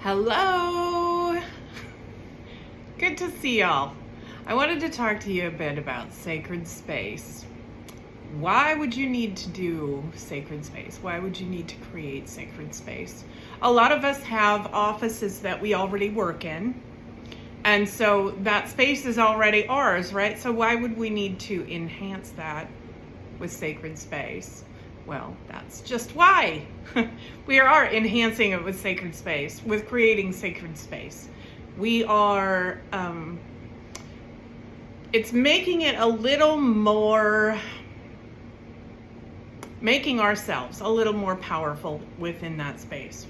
Hello! Good to see y'all. I wanted to talk to you a bit about sacred space. Why would you need to do sacred space? Why would you need to create sacred space? A lot of us have offices that we already work in, and so that space is already ours, right? So why would we need to enhance that with sacred space? Well, that's just why. We are enhancing it with sacred space, with creating sacred space. We are, it's making it a little more, making ourselves a little more powerful within that space.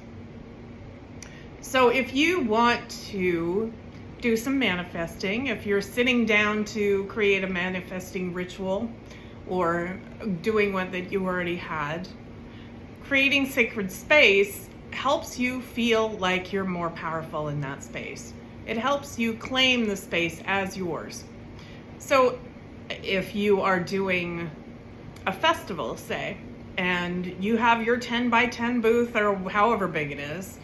So if you want to do some manifesting, if you're sitting down to create a manifesting ritual, or doing one that you already had, creating sacred space helps you feel like you're more powerful in that space. It helps you claim the space as yours. So if you are doing a festival, say, and you have your 10 by 10 booth or however big it is,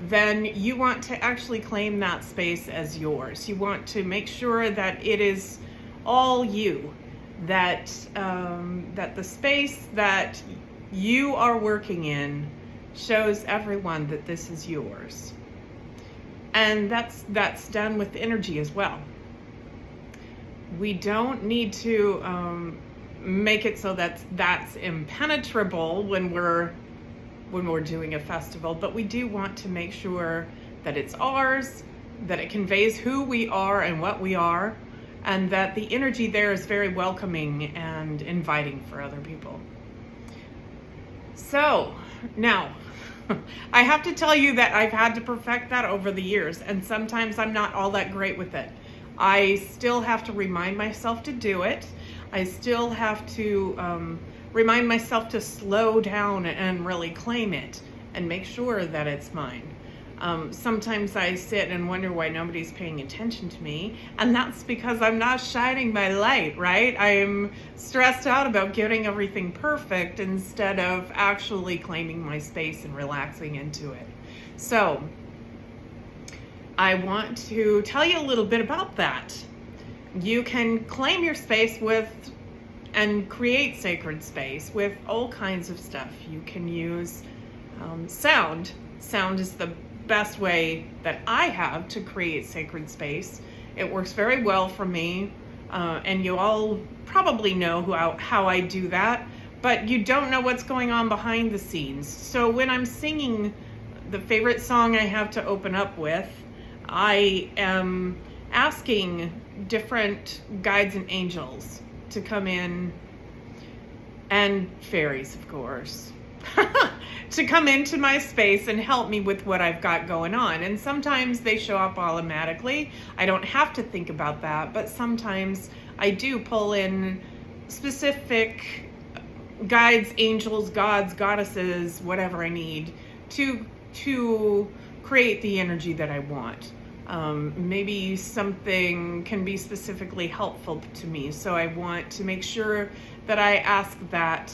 then you want to actually claim that space as yours. You want to make sure that it is all you. That the space that you are working in shows everyone that this is yours. And that's done with energy as well. We don't need to make it so that's impenetrable when we're doing a festival, but we do want to make sure that it's ours, that it conveys who we are and what we are, and that the energy there is very welcoming and inviting for other people. So now, I have to tell you that I've had to perfect that over the years, and sometimes I'm not all that great with it. I still have to remind myself to do it. I still have to remind myself to slow down and really claim it and make sure that it's mine. Sometimes I sit and wonder why nobody's paying attention to me, and that's because I'm not shining my light, right? I'm stressed out about getting everything perfect instead of actually claiming my space and relaxing into it. So I want to tell you a little bit about that. You can claim your space and create sacred space with all kinds of stuff. You can use sound. Sound is the best way that I have to create sacred space. It works very well for me, and you all probably know how I do that, but you don't know what's going on behind the scenes. So when I'm singing the favorite song I have to open up with, I am asking different guides and angels to come in, and fairies, of course, to come into my space and help me with what I've got going on. And sometimes they show up automatically. I don't have to think about that, but sometimes I do pull in specific guides, angels, gods, goddesses, whatever I need to create the energy that I want. Maybe something can be specifically helpful to me, so I want to make sure that I ask that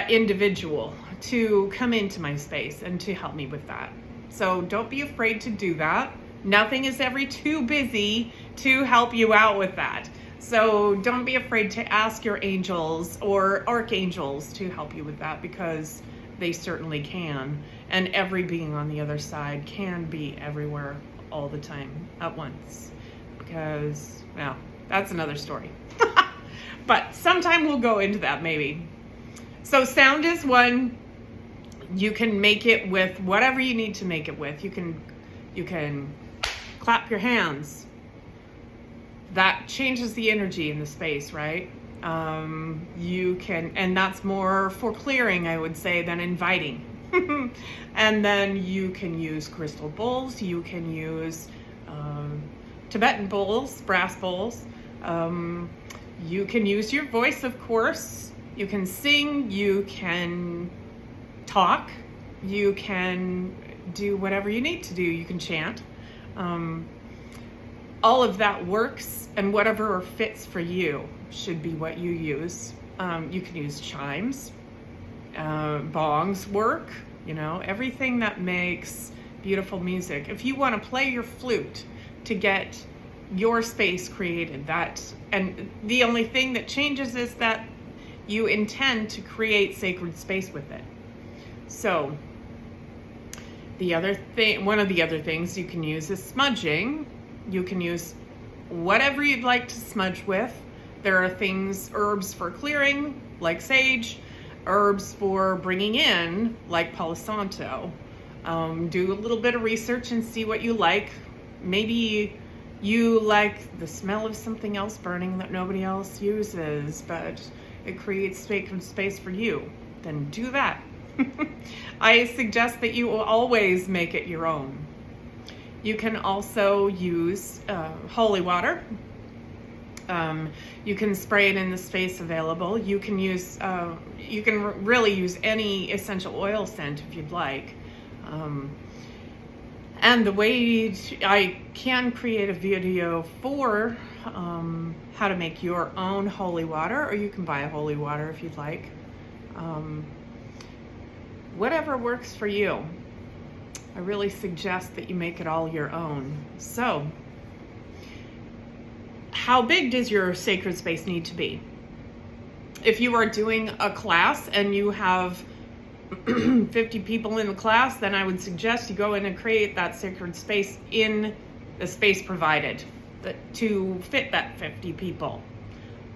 individual to come into my space and to help me with that. So don't be afraid to do that. Nothing is ever too busy to help you out with that. So don't be afraid to ask your angels or archangels to help you with that, because they certainly can. And every being on the other side can be everywhere all the time at once. Because, well, that's another story. But sometime we'll go into that maybe. So sound is one. You can make it with whatever you need to make it with. You can clap your hands. That changes the energy in the space, right? You can, and that's more for clearing, I would say, than inviting. And then you can use crystal bowls. You can use Tibetan bowls, brass bowls. You can use your voice, of course. You can sing, you can talk, you can do whatever you need to do. You can chant. All of that works, and whatever fits for you should be what you use. You can use chimes. Bongs work. you know, everything that makes beautiful music. If you want to play your flute to get your space created, and the only thing that changes is that you intend to create sacred space with it. So one of the other things you can use is smudging. You can use whatever you'd like to smudge with. There are herbs for clearing, like sage, herbs for bringing in, like Palo Santo. Do a little bit of research and see what you like. Maybe you like the smell of something else burning that nobody else uses, but it creates sacred space for you. Then do that. I suggest that you will always make it your own. You can also use holy water. You can spray it in the space available. You can really use any essential oil scent if you'd like. And the way I can create a video for how to make your own holy water, or you can buy a holy water if you'd like. Whatever works for you. I really suggest that you make it all your own. So, how big does your sacred space need to be? If you are doing a class and you have 50 people in the class, then I would suggest you go in and create that sacred space in the space provided to fit that 50 people.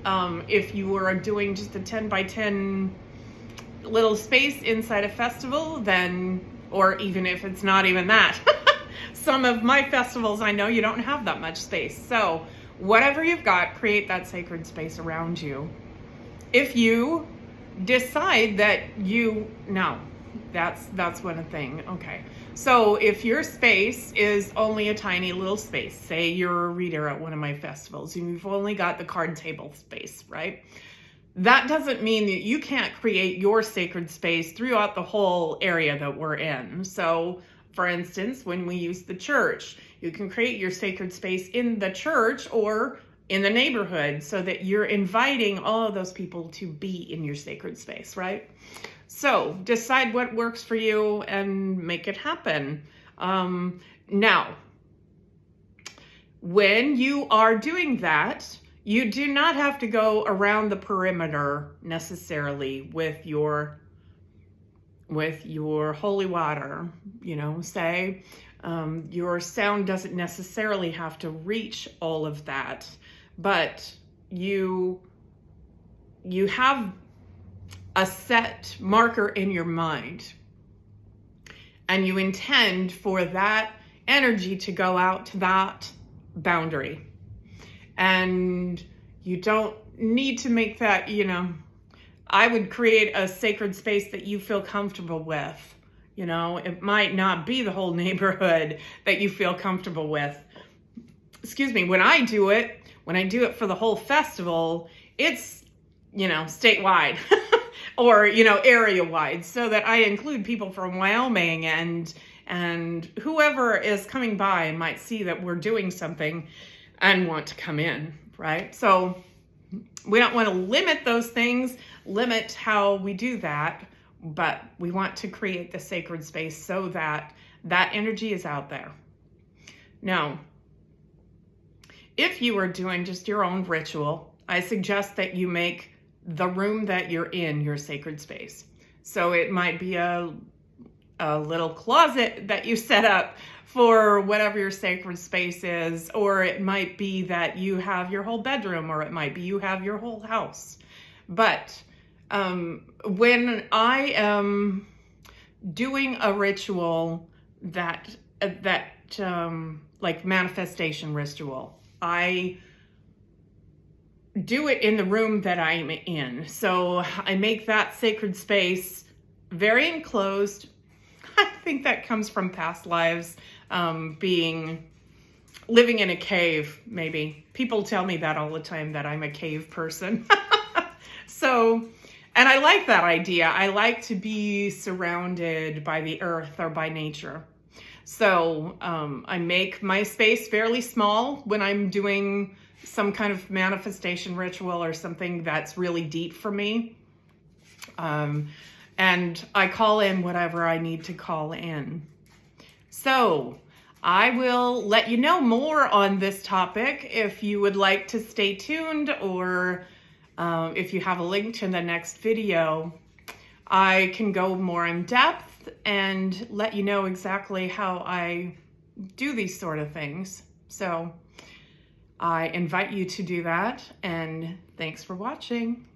If you are doing just a 10 by 10 little space inside a festival, then, or even if it's not even that, some of my festivals, I know you don't have that much space. So whatever you've got, create that sacred space around you. If you decide that that's one thing. Okay. So if your space is only a tiny little space, say you're a reader at one of my festivals and you've only got the card table space, right? That doesn't mean that you can't create your sacred space throughout the whole area that we're in. So for instance, when we use the church, you can create your sacred space in the church or in the neighborhood so that you're inviting all of those people to be in your sacred space, right? So decide what works for you and make it happen. Now, when you are doing that, you do not have to go around the perimeter necessarily with your holy water, you know, say. Your sound doesn't necessarily have to reach all of that, but you have a set marker in your mind and you intend for that energy to go out to that boundary. And you don't need to make that, you know, I would create a sacred space that you feel comfortable with. You know, it might not be the whole neighborhood that you feel comfortable with. Excuse me, when I do it for the whole festival, it's, you know, statewide or, you know, area wide, so that I include people from Wyoming and whoever is coming by might see that we're doing something and want to come in, right? So we don't want to limit those things, limit how we do that, but we want to create the sacred space so that that energy is out there. Now, if you are doing just your own ritual, I suggest that you make the room that you're in your sacred space. So it might be a little closet that you set up for whatever your sacred space is, or it might be that you have your whole bedroom, or it might be you have your whole house. But when I am doing a ritual that like manifestation ritual, I do it in the room that I'm in. So I make that sacred space very enclosed. I think that comes from past lives, living in a cave, maybe. People tell me that all the time, that I'm a cave person. So, and I like that idea. I like to be surrounded by the earth or by nature. So I make my space fairly small when I'm doing some kind of manifestation ritual or something that's really deep for me. And and I call in whatever I need to call in. So I will let you know more on this topic if you would like to stay tuned, or if you have a link to the next video, I can go more in depth and let you know exactly how I do these sort of things. So I invite you to do that, and thanks for watching.